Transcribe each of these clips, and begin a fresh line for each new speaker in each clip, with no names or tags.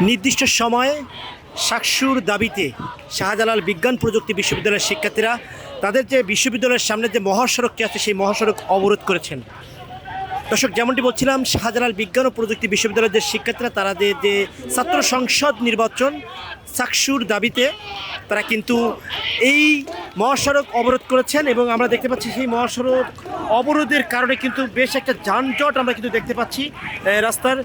নির্দিষ্ট সময়ে সাকসুর দাবিতে শাহজালাল বিজ্ঞান প্রযুক্তি বিশ্ববিদ্যালয়ের শিক্ষার্থীরা তাদের যে বিশ্ববিদ্যালয়ের সামনে যে মহাসড়কটি আছে সেই মহাসড়ক অবরোধ করেছেন। দর্শক, যেমনটি বলছিলাম, শাহজালাল বিজ্ঞান ও প্রযুক্তি বিশ্ববিদ্যালয়ের যে শিক্ষার্থীরা তারা যে ছাত্র সংসদ নির্বাচন সাকসুর দাবিতে তারা কিন্তু এই মহাসড়ক অবরোধ করেছেন এবং আমরা দেখতে পাচ্ছি সেই মহাসড়ক অবরোধের কারণে কিন্তু বেশ একটা যানজট আমরা কিন্তু দেখতে পাচ্ছি। রাস্তার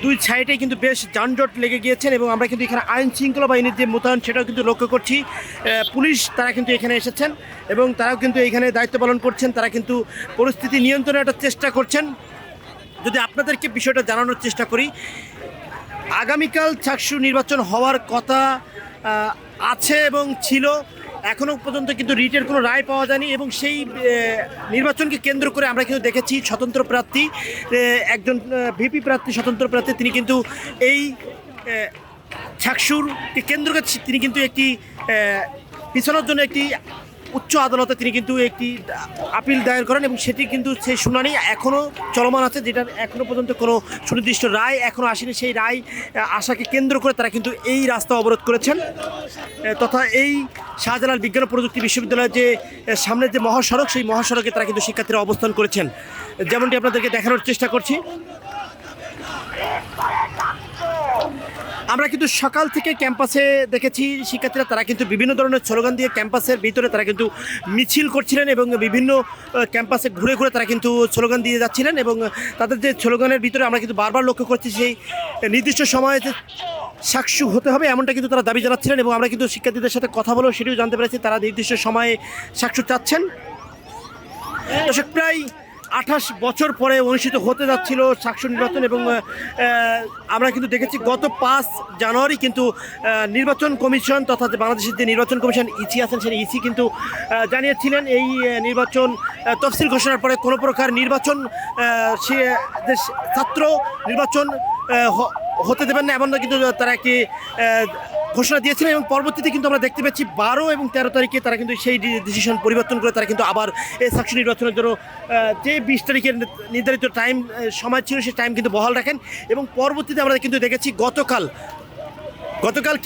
দুই সাইডে কিন্তু বেশ যানজট লেগে গিয়েছেন এবং আমরা কিন্তু এখানে আইন শৃঙ্খলা বাহিনীর যে মোতায়েন সেটাও কিন্তু লক্ষ্য করছি। পুলিশ তারা কিন্তু এখানে এসেছেন এবং তারাও কিন্তু এখানে দায়িত্ব পালন করছেন। তারা কিন্তু পরিস্থিতি নিয়ন্ত্রণের একটা চেষ্টা করছেন। যদি আপনাদেরকে বিষয়টা জানানোর চেষ্টা করি, আগামীকাল চাকসু নির্বাচন হওয়ার কথা আছে এবং ছিল, এখনও পর্যন্ত কিন্তু রিটের কোনো রায় পাওয়া যায়নি এবং সেই নির্বাচনকে কেন্দ্র করে আমরা কিন্তু দেখেছি স্বতন্ত্র প্রার্থী একজন ভিপি প্রার্থী স্বতন্ত্র প্রার্থী তিনি কিন্তু এই চাকসুরকে কেন্দ্র করে তিনি কিন্তু একটি পিছনের জন্য একটি উচ্চ আদালতে তিনি কিন্তু একটি আপিল দায়ের করেন এবং সেটি কিন্তু সেই শুনানি এখনও চলমান আছে, যেটার এখনও পর্যন্ত কোনো সুনির্দিষ্ট রায় এখনও আসেনি। সেই রায় আশাকে কেন্দ্র করে তারা কিন্তু এই রাস্তা অবরোধ করেছেন। তথা এই শাহজালাল বিজ্ঞান ও প্রযুক্তি বিশ্ববিদ্যালয়ের যে সামনের যে মহাসড়ক সেই মহাসড়কে তারা কিন্তু শিক্ষার্থীরা অবস্থান করেছেন, যেমনটি আপনাদেরকে দেখানোর চেষ্টা করছি। আমরা কিন্তু সকাল থেকে ক্যাম্পাসে দেখেছি শিক্ষার্থীরা তারা কিন্তু বিভিন্ন ধরনের স্লোগান দিয়ে ক্যাম্পাসের ভিতরে তারা কিন্তু মিছিল করছিলেন এবং বিভিন্ন ক্যাম্পাসে ঘুরে ঘুরে তারা কিন্তু স্লোগান দিয়ে যাচ্ছিলেন এবং তাদের যে স্লোগানের ভিতরে আমরা কিন্তু বারবার লক্ষ্য করছি সেই নির্দিষ্ট সময়ে যে সাকসু হতে হবে এমনটা কিন্তু তারা দাবি জানাচ্ছিলেন এবং আমরা কিন্তু শিক্ষার্থীদের সাথে কথা বলেও সেটিও জানতে পেরেছি তারা নির্দিষ্ট সময়ে সাকসু চাচ্ছেন। দর্শক, প্রায় 28 বছর পরে অনুষ্ঠিত হতে যাচ্ছিল সাকসু নির্বাচন এবং আমরা কিন্তু দেখেছি গত 5 জানুয়ারি কিন্তু নির্বাচন কমিশন তথা বাংলাদেশের যে নির্বাচন কমিশন ইসি আছেন সেই ইসি কিন্তু জানিয়েছিলেন এই নির্বাচন তফসিল ঘোষণার পরে কোনো প্রকার নির্বাচন সে ছাত্র নির্বাচন হতে দেবেন না এমন কিন্তু তারা একটি ঘোষণা দিয়েছিলেন এবং পরবর্তীতে কিন্তু আমরা দেখতে পাচ্ছি 12 এবং 13 তারিখে তারা কিন্তু সেই ডিসিশন পরিবর্তন করে তারা কিন্তু আবার এই সাকসু নির্বাচনের জন্য যে 20 তারিখের নির্ধারিত টাইম সময় ছিল সেই টাইম কিন্তু বহাল রাখেন এবং পরবর্তীতে আমরা কিন্তু দেখেছি গতকাল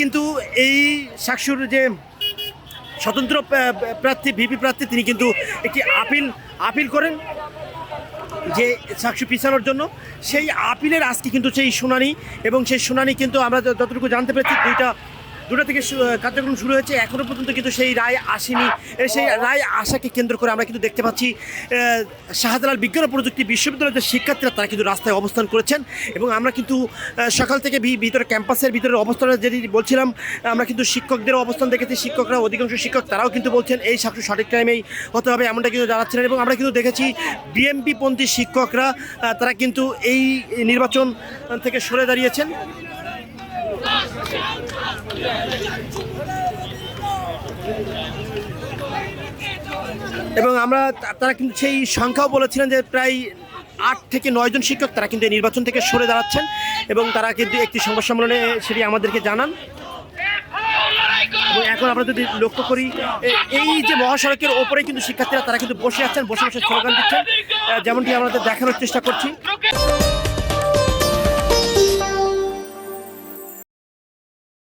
কিন্তু এই সাকসুর যে স্বতন্ত্র প্রার্থী ভিপি প্রার্থী তিনি কিন্তু একটি আপিল করেন যে সাকসু পিছানোর জন্য। সেই আপিলের আজকে কিন্তু সেই শুনানি এবং সেই শুনানি কিন্তু আমরা যতটুকু জানতে পেরেছি দুটা থেকে কার্যক্রম শুরু হয়েছে, এখনও পর্যন্ত কিন্তু সেই রায় আসেনি। সেই রায় আসাকে কেন্দ্র করে আমরা কিন্তু দেখতে পাচ্ছি শাহজালাল বিজ্ঞান ও প্রযুক্তি বিশ্ববিদ্যালয়ের যে শিক্ষার্থীরা তারা কিন্তু রাস্তায় অবস্থান করেছেন এবং আমরা কিন্তু সকাল থেকে ভিতরে ক্যাম্পাসের ভিতরে অবস্থানে যেটি বলছিলাম আমরা কিন্তু শিক্ষকদেরও অবস্থান দেখেছি। শিক্ষকরা অধিকাংশ শিক্ষক তারাও কিন্তু বলছেন এই সাকসু সঠিক টাইমেই হতে হবে এমনটা কিন্তু জানাচ্ছিলেন এবং আমরা কিন্তু দেখেছি বিএমপিপন্থী শিক্ষকরা তারা কিন্তু এই নির্বাচন থেকে সরে দাঁড়িয়েছেন এবং তারা কিন্তু সেই সংখ্যাও বলেছিলেন যে প্রায় 8 থেকে 9 জন শিক্ষক তারা কিন্তু এই নির্বাচন থেকে সরে দাঁড়াচ্ছেন এবং তারা কিন্তু একটি সংবাদ সম্মেলনে সেটি আমাদেরকে জানান। এবং এখন আমরা যদি লক্ষ্য করি এই যে মহাসড়কের ওপরে কিন্তু শিক্ষার্থীরা তারা কিন্তু বসে আছেন, বসে বসে স্লোগান দিচ্ছেন, যেমনটি আমাদের দেখানোর চেষ্টা করছি।